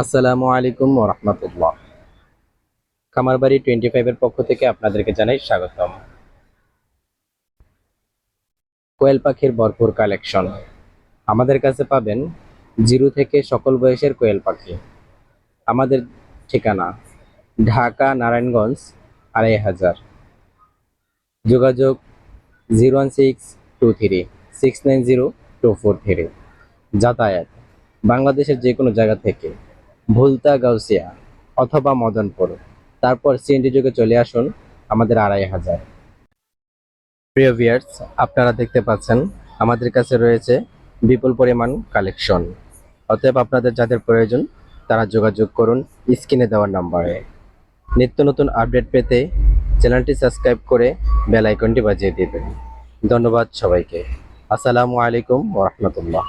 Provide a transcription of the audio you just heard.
আসসালামু আলাইকুম ওরহমতুল্লাহ। খামারবাড়ি 25 এর পক্ষ থেকে আপনাদেরকে জানাই স্বাগতম। কোয়েল পাখির ভরপুর কালেকশন আমাদের কাছে পাবেন। জিরো থেকে সকল বয়সের কোয়েল পাখি। আমাদের ঠিকানা ঢাকা নারায়ণগঞ্জ 2500। যোগাযোগ 01623 690 243। যাতায়াত বাংলাদেশের যে কোনো জায়গা থেকে ভুলতা গাউসিয়া অথবা মদনপুর, তারপর সিএনজি যোগে চলে আসুন আমাদের 2500। প্রিয় ভিউয়ার্স, আপনারা দেখতে পাচ্ছেন আমাদের কাছে রয়েছে বিপুল পরিমাণ কালেকশন। অতএব আপনাদের যাদের প্রয়োজন তারা যোগাযোগ করুন স্ক্রিনে দেওয়ার নম্বরে। নিত্য নতুন আপডেট পেতে চ্যানেলটি সাবস্ক্রাইব করে বেল আইকনটি বাজিয়ে দিবেন। ধন্যবাদ সবাইকে। আসসালামু আলাইকুম ওয়া রাহমাতুল্লাহ।